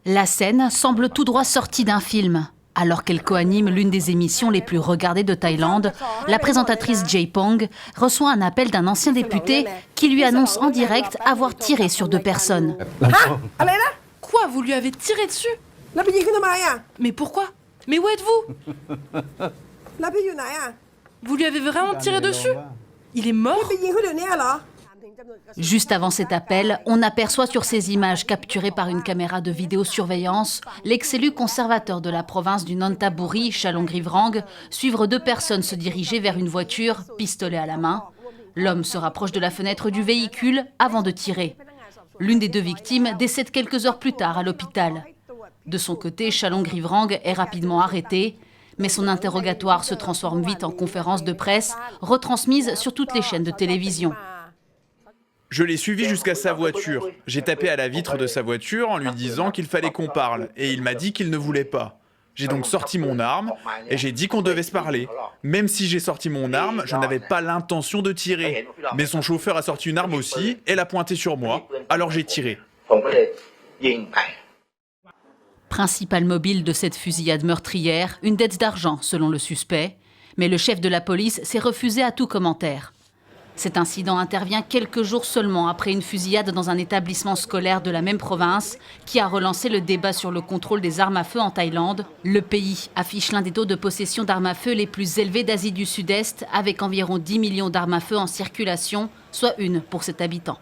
La scène semble tout droit sortie d'un film. Alors qu'elle coanime l'une des émissions les plus regardées de Thaïlande, la présentatrice Jay Pong reçoit un appel d'un ancien député qui lui annonce en direct avoir tiré sur 2 personnes. Quoi, vous lui avez tiré dessus? Mais pourquoi? Mais où êtes-vous? Vous lui avez vraiment tiré dessus? Il est mort? Juste avant cet appel, on aperçoit sur ces images capturées par une caméra de vidéosurveillance l'ex-élu conservateur de la province du Nonthaburi, Chalongrivrang, suivre 2 personnes se diriger vers une voiture, pistolet à la main. L'homme se rapproche de la fenêtre du véhicule avant de tirer. L'une des 2 victimes décède quelques heures plus tard à l'hôpital. De son côté, Chalongrivrang est rapidement arrêté, mais son interrogatoire se transforme vite en conférence de presse, retransmise sur toutes les chaînes de télévision. Je l'ai suivi jusqu'à sa voiture. J'ai tapé à la vitre de sa voiture en lui disant qu'il fallait qu'on parle, et il m'a dit qu'il ne voulait pas. J'ai donc sorti mon arme, et j'ai dit qu'on devait se parler. Même si j'ai sorti mon arme, je n'avais pas l'intention de tirer. Mais son chauffeur a sorti une arme aussi, et l'a pointée sur moi, alors j'ai tiré. Principal mobile de cette fusillade meurtrière, une dette d'argent selon le suspect. Mais le chef de la police s'est refusé à tout commentaire. Cet incident intervient quelques jours seulement après une fusillade dans un établissement scolaire de la même province qui a relancé le débat sur le contrôle des armes à feu en Thaïlande. Le pays affiche l'un des taux de possession d'armes à feu les plus élevés d'Asie du Sud-Est avec environ 10 millions d'armes à feu en circulation, soit 1 pour 7 habitants.